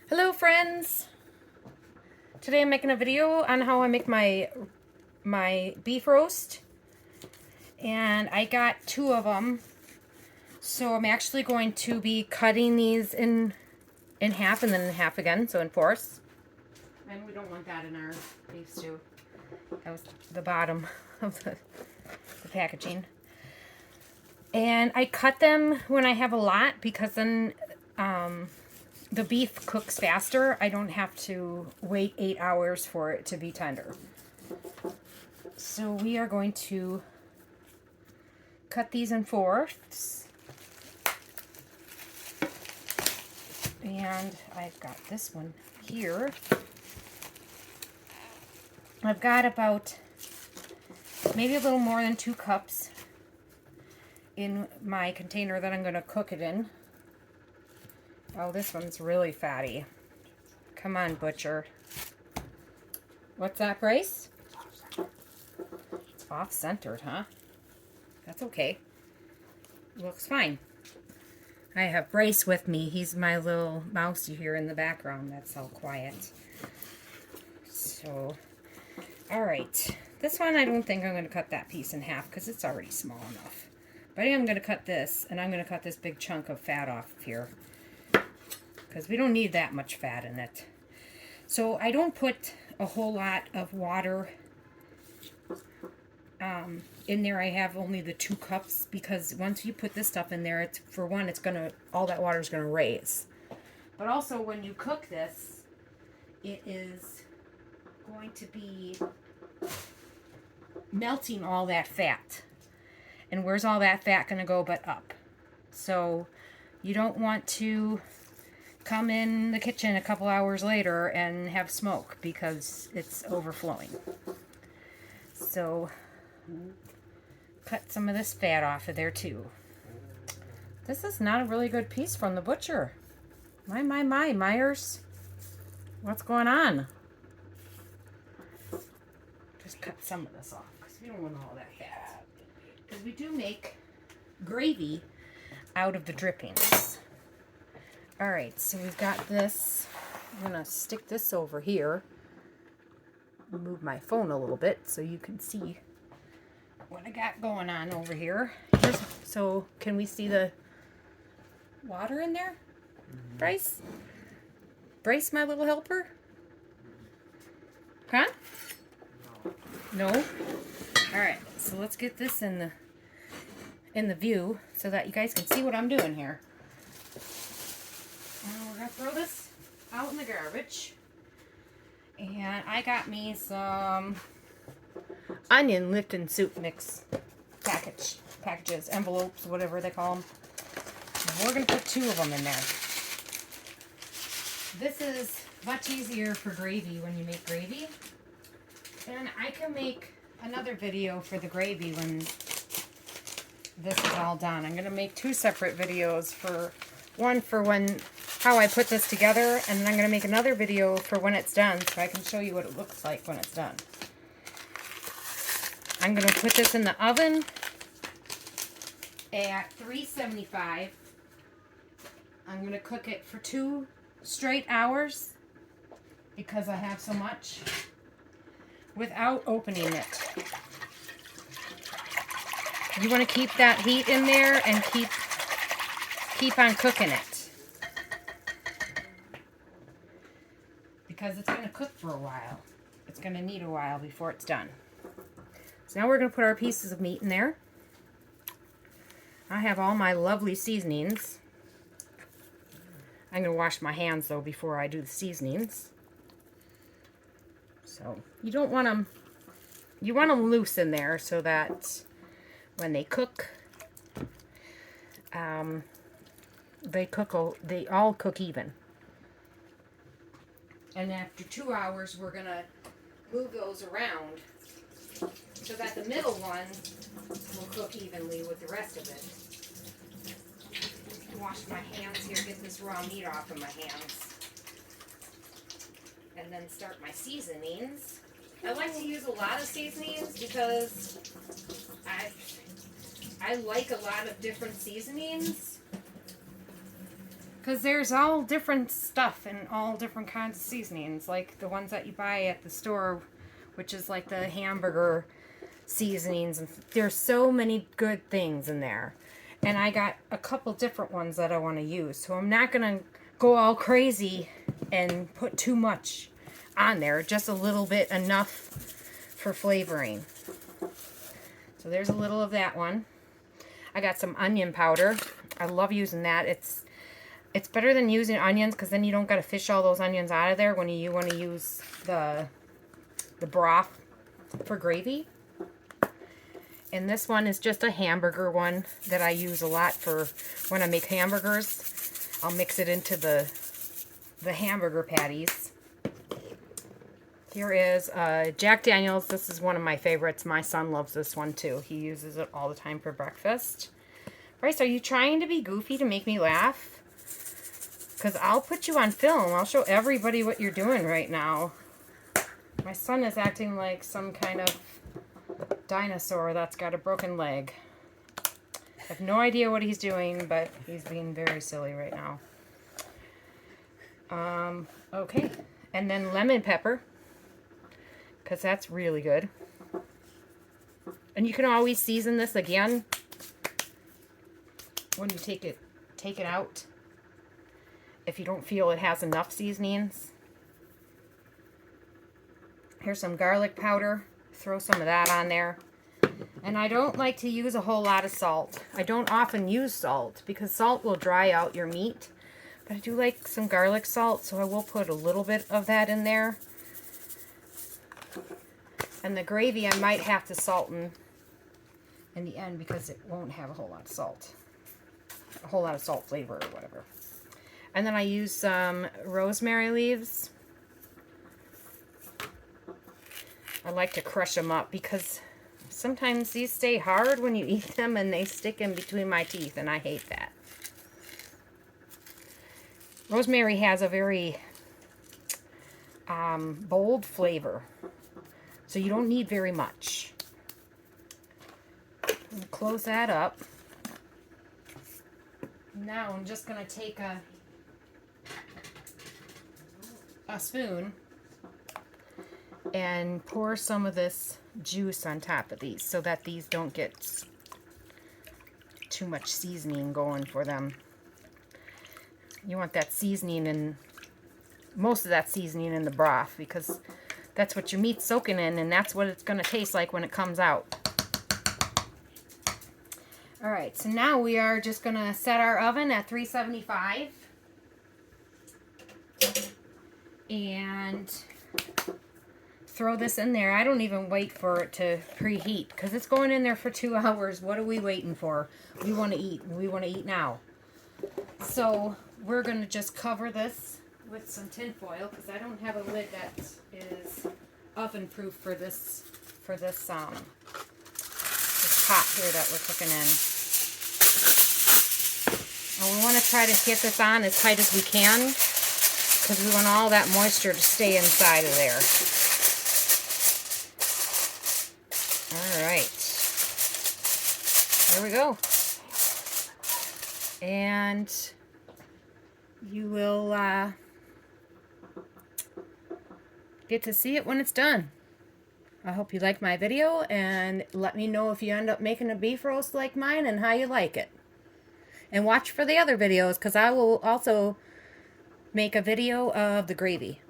Hello friends! Today I'm making a video on how I make my beef roast, and I got 2 of them, so I'm actually going to be cutting these in half and then in half again, so in fourths. And we don't want that in our beef stew. That was the bottom of the packaging. And I cut them when I have a lot because then the beef cooks faster. I don't have to wait 8 hours for it to be tender. So we are going to cut these in fourths. And I've got this one here. I've got about maybe a little more than 2 cups in my container that I'm going to cook it in. Oh, this one's really fatty. Come on, butcher. What's that, Bryce? It's off-centered, huh? That's okay. Looks fine. I have Bryce with me. He's my little mouse you hear in the background that's all quiet. So, alright. This one I don't think I'm going to cut that piece in half because it's already small enough. But I am going to cut this, and I'm going to cut this big chunk of fat off here, because we don't need that much fat in it. So I don't put a whole lot of water in there. I have only the 2 cups because once you put this stuff in there, it's, for one, it's gonna, all that water is gonna raise. But also when you cook this, it is going to be melting all that fat. And where's all that fat gonna go but up? So you don't want to come in the kitchen a couple hours later and have smoke because it's overflowing. So cut some of this fat off of there too. This is not a really good piece from the butcher. My, Myers. What's going on? Just cut some of this off because we don't want all that fat. Because we do make gravy out of the drippings. Alright, so we've got this. I'm going to stick this over here. Move my phone a little bit so you can see what I got going on over here. So, can we see the water in there? Bryce? Bryce, my little helper? Huh? No? Alright, so let's get this in the view so that you guys can see what I'm doing here. And we're going to throw this out in the garbage. And I got me some onion Lipton soup mix packages, envelopes, whatever they call them. And we're going to put 2 of them in there. This is much easier for gravy when you make gravy. And I can make another video for the gravy when this is all done. I'm going to make 2 separate videos, one for how I put this together, and then I'm going to make another video for when it's done so I can show you what it looks like when it's done. I'm going to put this in the oven at 375. I'm going to cook it for 2 straight hours because I have so much without opening it. You want to keep that heat in there and keep on cooking it, because it's going to cook for a while. It's going to need a while before it's done. So now we're going to put our pieces of meat in there. I have all my lovely seasonings. I'm going to wash my hands though before I do the seasonings. So you don't want them, you want them loose in there so that when they cook, they all cook even. And after 2 hours, we're gonna move those around so that the middle one will cook evenly with the rest of it. Wash my hands here, get this raw meat off of my hands, and then start my seasonings. I like to use a lot of seasonings because I like a lot of different seasonings. Because there's all different stuff and all different kinds of seasonings, like the ones that you buy at the store, which is like the hamburger seasonings. And there's so many good things in there. And I got a couple different ones that I want to use. So I'm not going to go all crazy and put too much on there. Just a little bit, enough for flavoring. So there's a little of that one. I got some onion powder. I love using that. It's better than using onions because then you don't got to fish all those onions out of there when you want to use the broth for gravy. And this one is just a hamburger one that I use a lot for when I make hamburgers. I'll mix it into the hamburger patties. Here is Jack Daniels. This is one of my favorites. My son loves this one too. He uses it all the time for breakfast. Bryce, are you trying to be goofy to make me laugh? Because I'll put you on film. I'll show everybody what you're doing right now. My son is acting like some kind of dinosaur that's got a broken leg. I have no idea what he's doing, but he's being very silly right now. Okay. And then lemon pepper, because that's really good. And you can always season this again when you take it out. If you don't feel it has enough seasonings. Here's some garlic powder. Throw some of that on there. And I don't like to use a whole lot of salt. I don't often use salt because salt will dry out your meat. But I do like some garlic salt, so I will put a little bit of that in there. And the gravy I might have to salt in the end because it won't have a whole lot of salt. A whole lot of salt flavor or whatever. And then I use some rosemary leaves. I like to crush them up because sometimes these stay hard when you eat them and they stick in between my teeth, and I hate that. Rosemary has a very bold flavor, so you don't need very much. Close that up. Now I'm just going to take a spoon and pour some of this juice on top of these so that these don't get too much seasoning going for them. You want that seasoning and most of that seasoning in the broth because that's what your meat's soaking in, and that's what it's going to taste like when it comes out. Alright, so now we are just going to set our oven at 375 and throw this in there. I don't even wait for it to preheat because it's going in there for 2 hours. What are we waiting for? We want to eat. We want to eat now. So we're going to just cover this with some tin foil because I don't have a lid that is oven proof for this pot here that we're cooking in. And we want to try to get this on as tight as we can because we want all that moisture to stay inside of there. Alright. There we go. And you will get to see it when it's done. I hope you like my video, and let me know if you end up making a beef roast like mine and how you like it. And watch for the other videos because I will also make a video of the gravy.